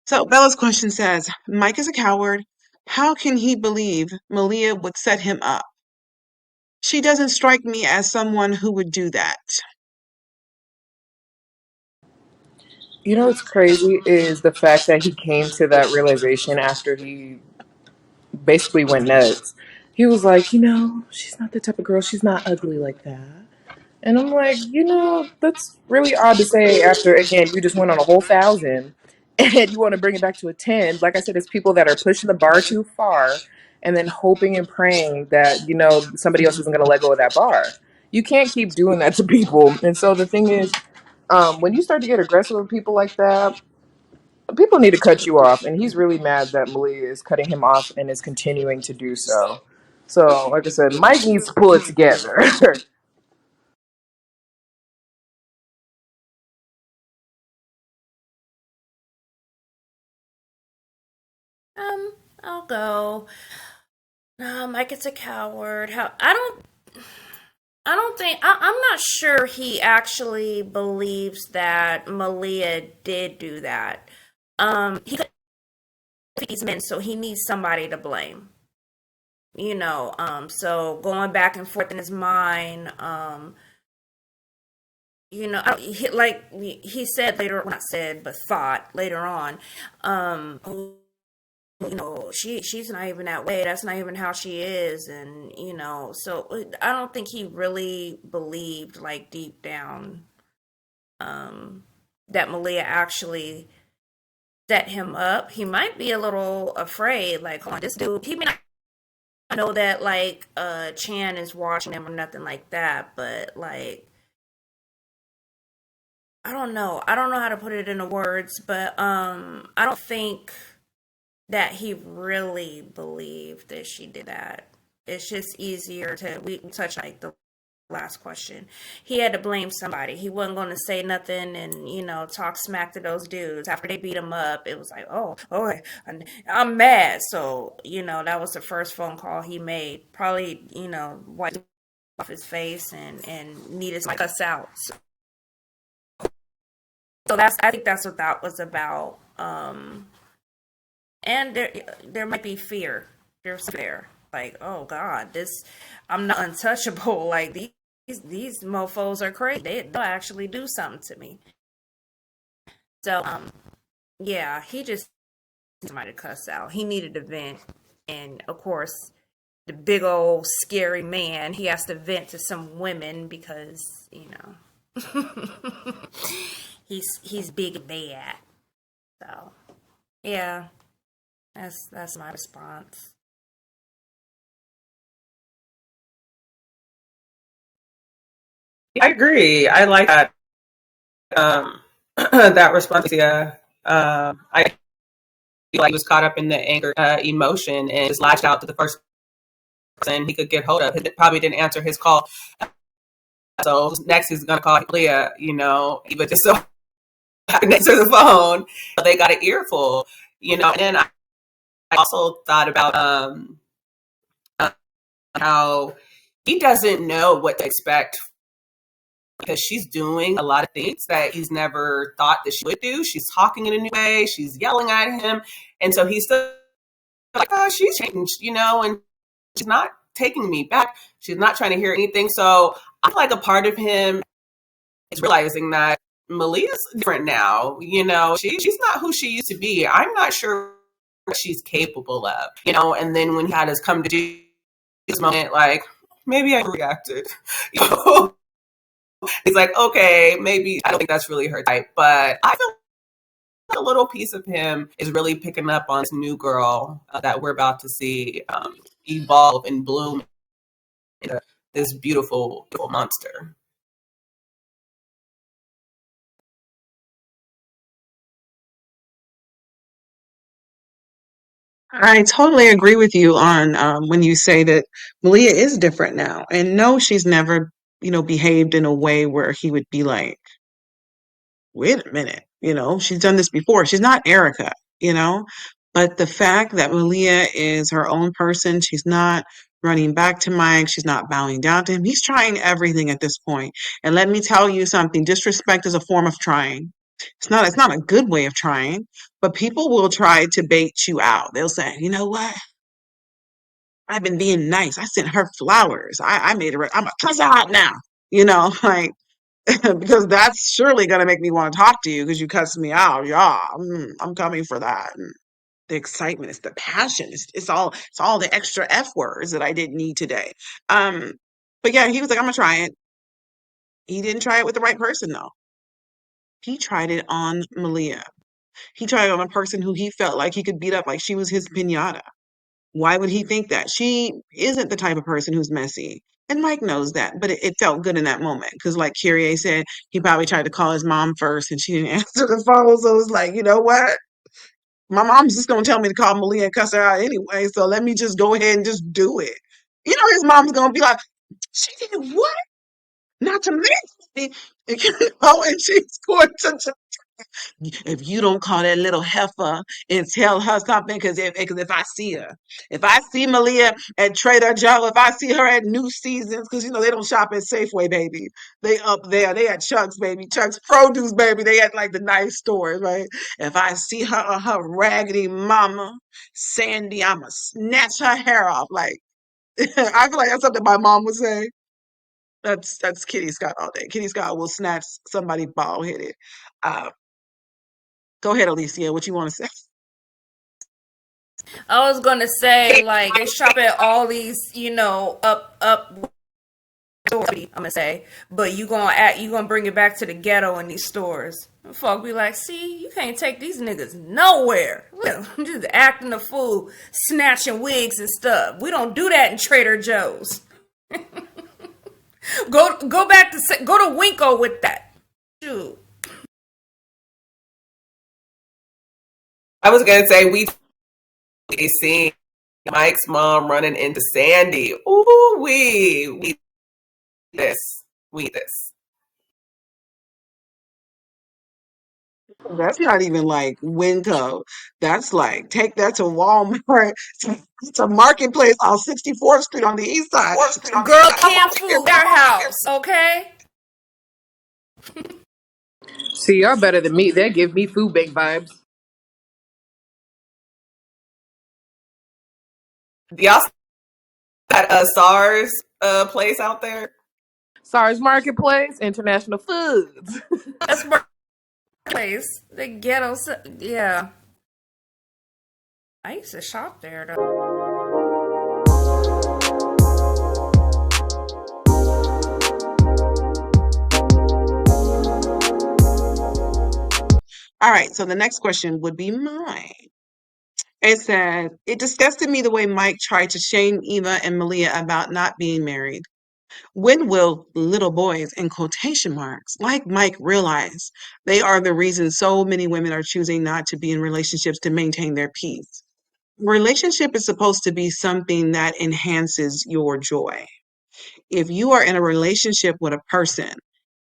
So Bella's question says, Mike is a coward. How can he believe Malia would set him up? She doesn't strike me as someone who would do that. You know what's crazy is the fact that he came to that realization after he basically went nuts. He was like, she's not the type of girl, she's not ugly like that. And I'm like, that's really odd to say after, again, you just went on a whole 1,000 and you want to bring it back to a 10. Like I said, it's people that are pushing the bar too far and then hoping and praying that, somebody else isn't going to let go of that bar. You can't keep doing that to people. And so the thing is, when you start to get aggressive with people like that, people need to cut you off. And he's really mad that Malia is cutting him off and is continuing to do so. So, like I said, Mike needs to pull it together. I'll go. No, Mike is a coward. How I don't think I'm not sure he actually believes that Malia did do that. He could these men, so he needs somebody to blame. So going back and forth in his mind, like he said later, well, not said, but thought later on, she's not even that way, that's not even how she is, and so I don't think he really believed, like, deep down, that Malia actually set him up. He might be a little afraid, like, hold on, this dude, he may not know that, like, Chan is watching him or nothing like that, but, like, I don't know how to put it into words, but I don't think that he really believed that she did that. It's just easier to, we touch like the last question. He had to blame somebody. He wasn't going to say nothing and, talk smack to those dudes after they beat him up. It was like, oh, I'm mad. So, that was the first phone call he made. Probably, wiped off his face and needed to cuss out. So I think that's what that was about. And there might be fear. There's fear, like, oh God, I'm not untouchable. Like, these mofos are crazy. They'll actually do something to me. So yeah, he just somebody to cuss out. He needed to vent, and of course, the big old scary man, he has to vent to some women because he's big and bad. So yeah, that's my response. I agree. I like that that response. Yeah, I feel like he was caught up in the anger emotion and just latched out to the first person he could get hold of. He probably didn't answer his call, so next he's gonna call Leah. He would just so happened to answer the phone. They got an earful. And then I also thought about uh, how he doesn't know what to expect because she's doing a lot of things that he's never thought that she would do. She's talking in a new way. She's yelling at him. And so he's still like, oh, she's changed, and she's not taking me back. She's not trying to hear anything. So I feel like a part of him is realizing that Malia's different now. She's not who she used to be. I'm not sure what she's capable of, and then when he had us come to do this moment, like, maybe I reacted. He's like, okay, maybe I don't think that's really her type, but I feel like a little piece of him is really picking up on this new girl that we're about to see evolve and bloom into this beautiful, beautiful monster. I totally agree with you on when you say that Malia is different now. And no, she's never, behaved in a way where he would be like, wait a minute, she's done this before. She's not Erica, you know? But the fact that Malia is her own person, she's not running back to Mike, she's not bowing down to him. He's trying everything at this point. And let me tell you something, disrespect is a form of trying. It's not a good way of trying, but people will try to bait you out. They'll say, you know what? I've been being nice. I sent her flowers. I made her. I'm a cuss her out now. You know, like because that's surely gonna make me want to talk to you because you cussed me out. Yeah, I'm coming for that. And the excitement, it's the passion. It's all the extra F words that I didn't need today. Um, but yeah, he was like, I'm gonna try it. He didn't try it with the right person though. He tried it on Malia. He tried it on a person who he felt like he could beat up like she was his pinata. Why would he think that? She isn't the type of person who's messy. And Mike knows that, but it felt good in that moment because, like Kyrie said, he probably tried to call his mom first and she didn't answer the phone. So it's like, you know what? My mom's just going to tell me to call Malia and cuss her out anyway. So let me just go ahead and just do it. You know, his mom's going to be like, she did what? Not to mention, you know, and she's going to if you don't call that little heifer and tell her something, because if I see her, if I see Malia at Trader Joe, if I see her at New Seasons, because you know they don't shop at Safeway, baby, they up there, they at Chuck's, baby, Chuck's Produce, baby, they at like the nice stores, right? If I see her or her raggedy mama, Sandy, I'ma snatch her hair off. Like I feel like that's something my mom would say. That's Kitty Scott all day. Kitty Scott will snatch somebody bald headed. Uh, Go ahead, Alicia. What you want to say? I was gonna say like they shop at all these, up stores. I'm gonna say, but you gonna bring it back to the ghetto in these stores. Folk be like, see, you can't take these niggas nowhere. Just acting a fool, snatching wigs and stuff. We don't do that in Trader Joe's. Go to Winko with that. Shoot. I was gonna say we seen Mike's mom running into Sandy. Ooh, we this, we this. That's not even like Winco. That's like take that to Walmart. It's a marketplace on 64th Street on the east side. Girl, canned food, warehouse, okay? See, y'all better than me. They give me food bank vibes. Y'all see that SARS place out there? SARS Marketplace, International Foods. That's my place. The ghetto, yeah. I used to shop there though. All right, so the next question would be mine. It says, it disgusted me the way Mike tried to shame Eva and Malia about not being married. When will little boys, in quotation marks, like Mike realize they are the reason so many women are choosing not to be in relationships to maintain their peace? Relationship is supposed to be something that enhances your joy. If you are in a relationship with a person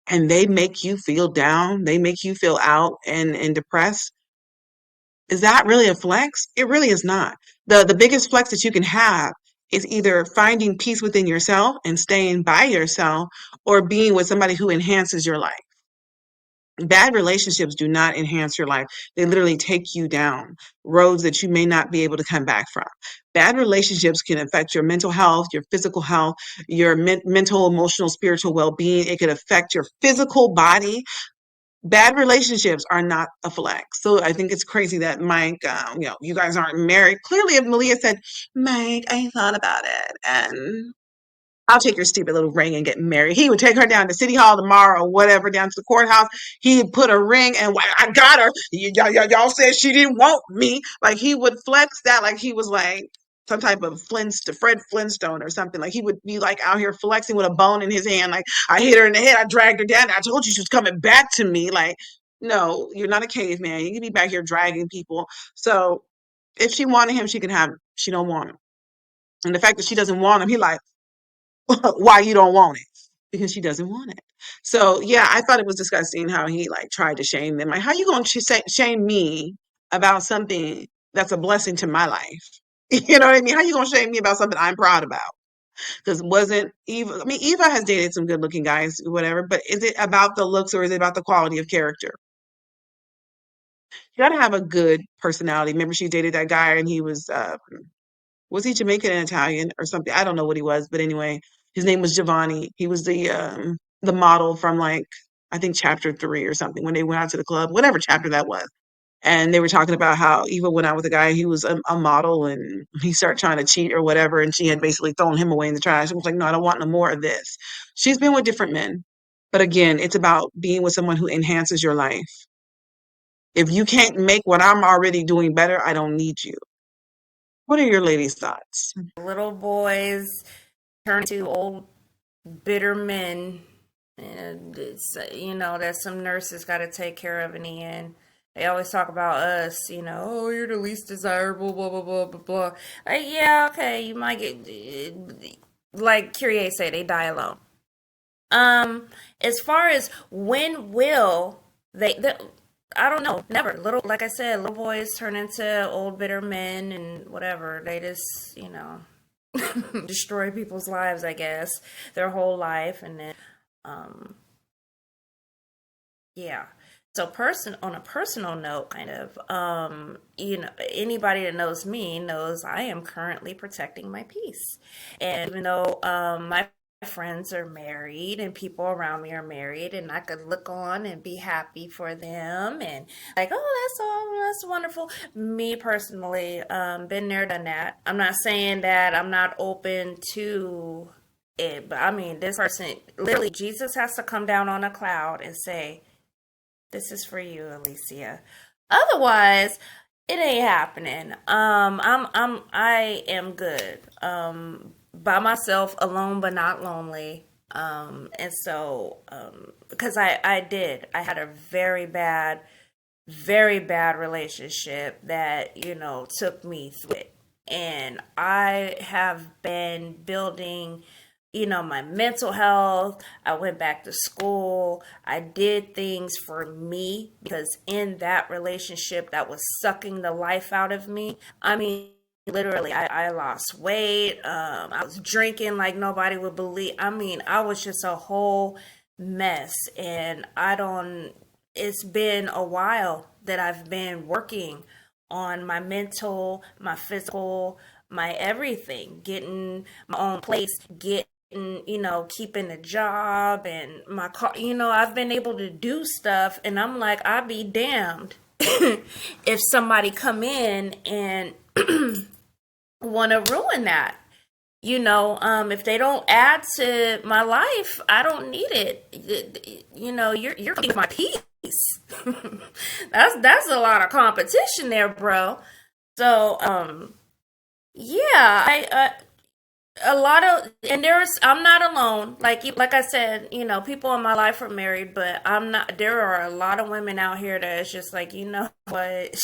and they make you feel down, they make you feel out and depressed, is that really a flex? It really is not. The biggest flex that you can have is either finding peace within yourself and staying by yourself or being with somebody who enhances your life. Bad relationships do not enhance your life. They literally take you down roads that you may not be able to come back from. Bad relationships can affect your mental health, your physical health, your mental, emotional, spiritual well being. It could affect your physical body. Bad relationships are not a flex. So I think it's crazy that Mike, you guys aren't married. Clearly, if Malia said, Mike, I thought about it and I'll take your stupid little ring and get married. He would take her down to City Hall tomorrow or whatever, down to the courthouse. He'd put a ring and I got her. Y'all said she didn't want me. Like he would flex that like he was like some type of Fred Flintstone or something. Like he would be like out here flexing with a bone in his hand. Like I hit her in the head. I dragged her down. I told you she was coming back to me. Like, no, you're not a caveman. You can be back here dragging people. So if she wanted him, she could have him. She don't want him. And the fact that she doesn't want him, he like, why you don't want it? Because she doesn't want it. So yeah, I thought it was disgusting how he like tried to shame them. Like, how you going to shame me about something that's a blessing to my life? You know what I mean? How you going to shame me about something I'm proud about? Because wasn't Eva? I mean, Eva has dated some good-looking guys, whatever. But is it about the looks or is it about the quality of character? You gotta have a good personality. Remember, she dated that guy, and he was he Jamaican and Italian or something? I don't know what he was, but anyway, his name was Giovanni. He was the model from like I think chapter 3 or something when they went out to the club, whatever chapter that was. And they were talking about how even went out with a guy, he was a model and he started trying to cheat or whatever, and she had basically thrown him away in the trash. I was like, no, I don't want no more of this. She's been with different men. But again, it's about being with someone who enhances your life. If you can't make what I'm already doing better, I don't need you. What are your ladies' thoughts? Little boys turn to old bitter men, and it's that some nurses got to take care of in the end. They always talk about us, oh, you're the least desirable, blah blah blah blah blah. Like, yeah, okay, you might get, like Kyrie said, they die alone. As far as when will they I don't know, never. Little, like I said, little boys turn into old bitter men and whatever. They just, destroy people's lives, I guess, their whole life, and then, um, yeah. So, on a personal note, kind of, anybody that knows me knows I am currently protecting my peace, and even though my friends are married and people around me are married, and I could look on and be happy for them and like, oh, that's wonderful. Me personally, been there, done that. I'm not saying that I'm not open to it, but I mean, this person, literally, Jesus has to come down on a cloud and say, this is for you, Alicia. Otherwise, it ain't happening. I am good. By myself, alone but not lonely. And so, because I had a very bad relationship that, took me through it. And I have been building, my mental health. I went back to school. I did things for me because in that relationship that was sucking the life out of me. I mean, literally, I lost weight. I was drinking like nobody would believe. I mean, I was just a whole mess. And it's been a while that I've been working on my mental, my physical, my everything, getting my own place, keeping a job and my car. I've been able to do stuff, and I'm like, I'd be damned if somebody come in and want to ruin that. If they don't add to my life, I don't need it. You're keeping my peace. That's a lot of competition there, bro. So, yeah, I a lot of, and I'm not alone. Like I said, people in my life are married, but I'm not. There are a lot of women out here that it's just like, what.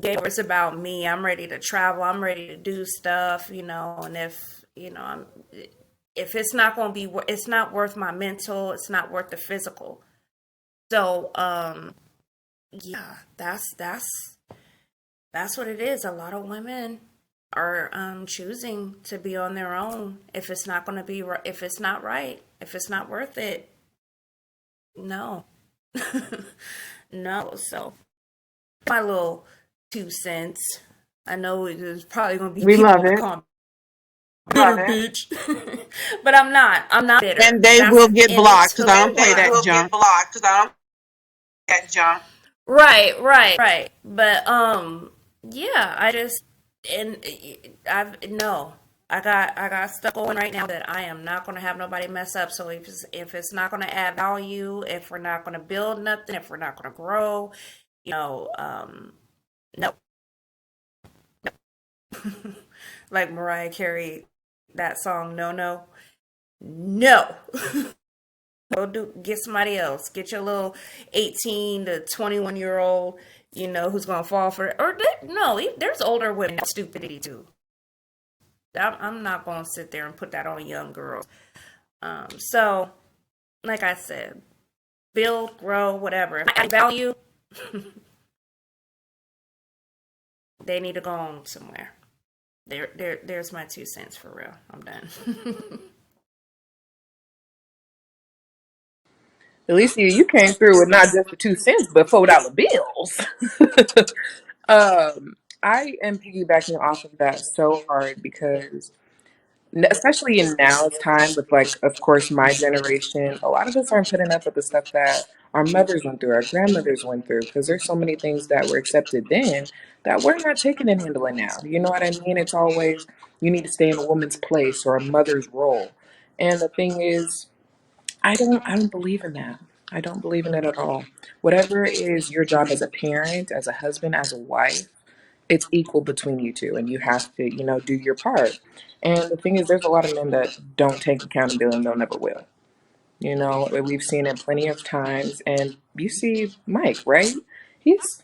It's about me. I'm ready to travel. I'm ready to do stuff, and if it's not going to be, it's not worth my mental, it's not worth the physical. So, yeah, that's what it is. A lot of women are choosing to be on their own if it's not going to be, if it's not right, if it's not worth it. No. No. So, my little 2 cents. I know there's probably gonna be We people love in the it. comments, bitter bitch, but I'm not. I'm not bitter. And they will get And blocked it's because I don't hilarious. play that Will get junk. blocked because I don't get junk. Right. But yeah. I just and I've no. I got stuff going right now that I am not going to have nobody mess up. So if it's not going to add value, if we're not going to build nothing, if we're not going to grow, no. Like Mariah Carey, that song, no. Get somebody else. Get your little 18 to 21-year-old, who's gonna fall for it. Or no, there's older women that stupidity too. I'm not gonna sit there and put that on young girls. So like I said, build, grow, whatever. If I add value, they need to go on somewhere. There's my 2 cents for real. I'm done. At least you came through with not just the 2 cents, but $4 bills. I am piggybacking off of that so hard because, especially in now's time, with like, of course, my generation, a lot of us aren't putting up with the stuff that our mothers went through, our grandmothers went through, because there's so many things that were accepted then that we're not taking and handling now. You know what I mean? It's always you need to stay in a woman's place or a mother's role. And the thing is, I don't believe in that. I don't believe in it at all. Whatever is your job as a parent, as a husband, as a wife, it's equal between you two, and you have to, do your part. And the thing is, there's a lot of men that don't take accountability and they'll never will. We've seen it plenty of times. And you see Mike, right? He's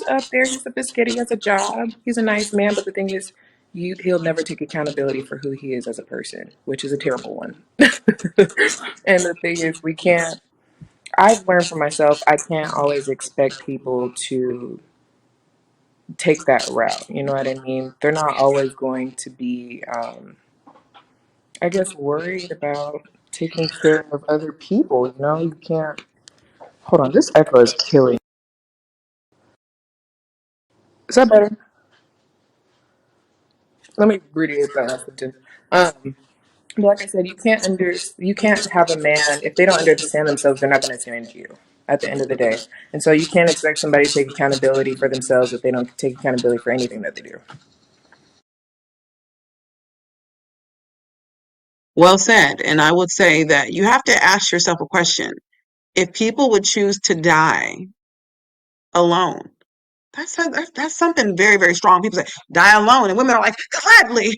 up there, he's sophisticated, he has a job, he's a nice man, but the thing is, he'll never take accountability for who he is as a person, which is a terrible one. And the thing is, I've learned for myself, I can't always expect people to take that route. You know what I mean? They're not always going to be, I guess, worried about taking care of other people. You can't. Hold on, this echo is killing. Is that better? Let me read that sentence. But like I said, you can't have a man if they don't understand themselves, they're not going to understand you at the end of the day. And so you can't expect somebody to take accountability for themselves if they don't take accountability for anything that they do. Well said. And I would say that you have to ask yourself a question. If people would choose to die alone, that's something very, very strong. People say, die alone. And women are like, gladly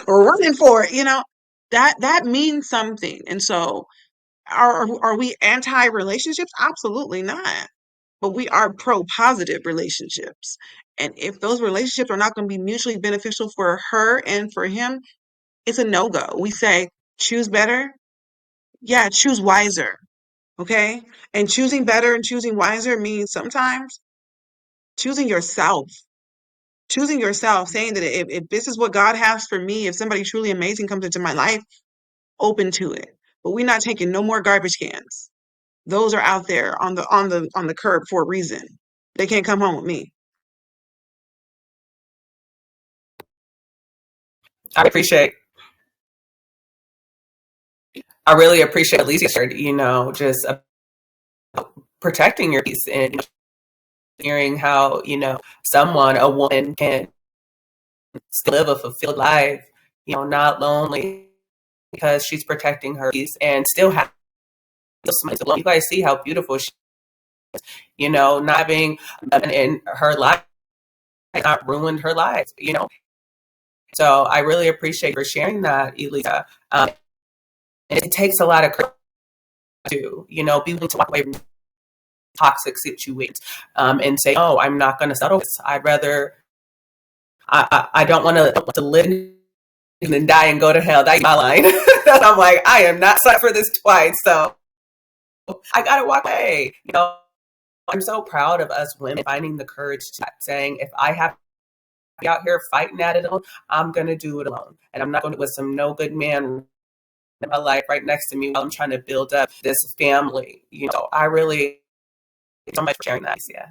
running for it, that means something. And so are we anti relationships? Absolutely not. But we are pro positive relationships. And if those relationships are not going to be mutually beneficial for her and for him, it's a no go. We say, choose better. Yeah, choose wiser. Okay. And choosing better and choosing wiser means sometimes choosing yourself. Choosing yourself, saying that if this is what God has for me, if somebody truly amazing comes into my life, open to it. But we're not taking no more garbage cans. Those are out there on the curb for a reason. They can't come home with me. I appreciate, I really appreciate Alicia shared, just protecting your peace and hearing how, a woman can still live a fulfilled life, not lonely because she's protecting her peace and still have smiles alone. You guys see how beautiful she is, not having in her life not ruined her life. So I really appreciate for sharing that, Elisa. And it takes a lot of courage to, be willing to walk away from toxic situations and say, oh, I'm not going to settle this. I'd rather, I don't want to live and then die and go to hell. That's my line. I'm like, I am not set for this twice. So I got to walk away. I'm so proud of us women finding the courage to saying, if I have to be out here fighting at it alone, I'm going to do it alone. And I'm not going to with some no good man in my life right next to me while I'm trying to build up this family. I really, so much for sharing that. Yeah.